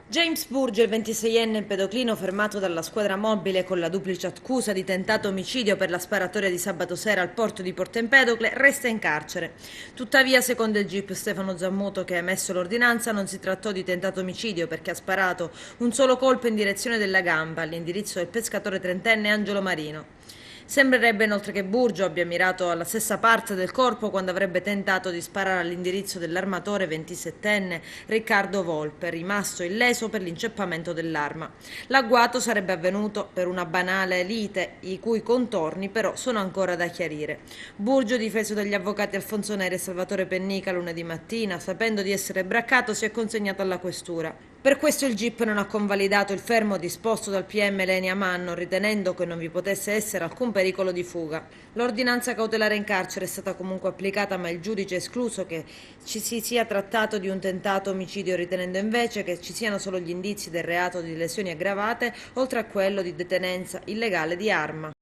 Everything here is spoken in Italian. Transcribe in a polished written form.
James Burge, il 26enne empedoclino fermato dalla squadra mobile con la duplice accusa di tentato omicidio per la sparatoria di sabato sera al porto di Porto Empedocle, resta in carcere. Tuttavia, secondo il GIP Stefano Zammuto, che ha emesso l'ordinanza, non si trattò di tentato omicidio perché ha sparato un solo colpo in direzione della gamba all'indirizzo del pescatore trentenne Angelo Marino. Sembrerebbe inoltre che Burgio abbia mirato alla stessa parte del corpo quando avrebbe tentato di sparare all'indirizzo dell'armatore 27enne Riccardo Volpe, rimasto illeso per l'inceppamento dell'arma. L'agguato sarebbe avvenuto per una banale lite, i cui contorni però sono ancora da chiarire. Burgio, difeso dagli avvocati Alfonso Neri e Salvatore Pennica lunedì mattina, sapendo di essere braccato, si è consegnato alla questura. Per questo il GIP non ha convalidato il fermo disposto dal PM Lenia Manno, ritenendo che non vi potesse essere alcun pericolo di fuga. L'ordinanza cautelare in carcere è stata comunque applicata, ma il giudice ha escluso che ci si sia trattato di un tentato omicidio, ritenendo invece che ci siano solo gli indizi del reato di lesioni aggravate, oltre a quello di detenenza illegale di arma.